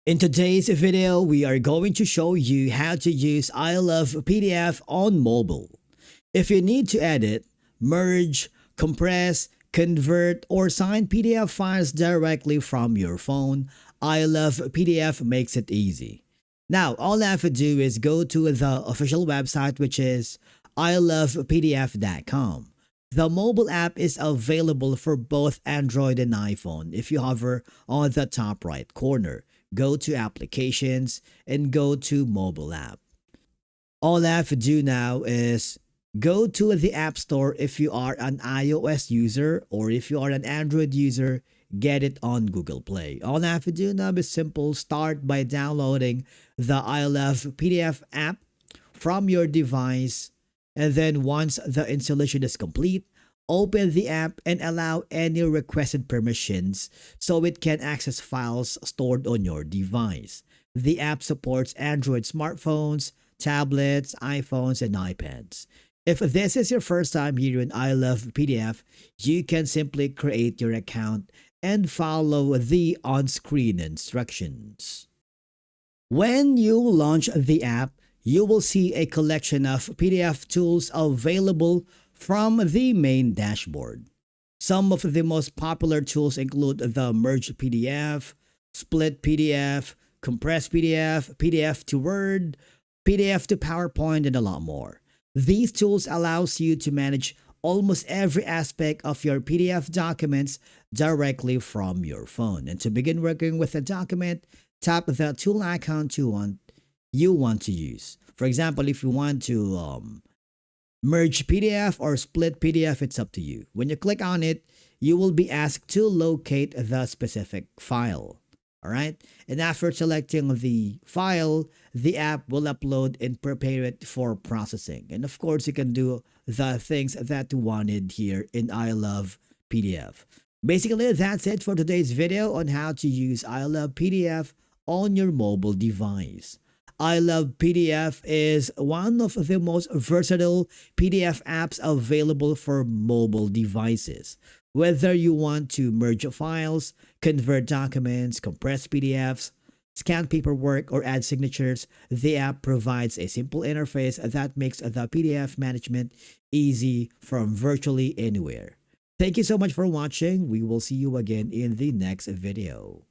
In today's video, we are going to show you how to use iLovePDF on mobile. If you need to edit, merge, compress, convert, or sign PDF files directly from your phone, iLovePDF makes it easy. Now, all I have to do is go to the official website, which is iLovePDF.com. The mobile app is available for both Android and iPhone. If you hover on the top right corner, go to Applications and go to Mobile App. All I have to do now is go to the App Store if you are an iOS user, or if you are an Android user, get it on Google Play. All I have to do now is simple. Start by downloading the iLovePDF app from your device, and then once the installation is complete, open the app and allow any requested permissions so it can access files stored on your device. The app supports Android smartphones, tablets, iPhones, and iPads. If this is your first time here in iLovePDF, you can simply create your account and follow the on-screen instructions. When you launch the app, you will see a collection of PDF tools available from the main dashboard. Some of the most popular tools include the Merge PDF, Split PDF, Compress PDF, PDF to Word, PDF to PowerPoint, and a lot more. These tools allows you to manage almost every aspect of your PDF documents directly from your phone. And to begin working with a document, tap the tool icon you want to use. For example, if you want to merge PDF or split PDF, it's up to you. When you click on it, you will be asked to locate the specific file. All right. And after selecting the file, the app will upload and prepare it for processing. And of course, you can do the things that you wanted here in iLovePDF. Basically, that's it for today's video on how to use iLovePDF on your mobile device. iLovePDF is one of the most versatile PDF apps available for mobile devices. Whether you want to merge files, convert documents, compress PDFs, scan paperwork, or add signatures, the app provides a simple interface that makes the PDF management easy from virtually anywhere. Thank you so much for watching. We will see you again in the next video.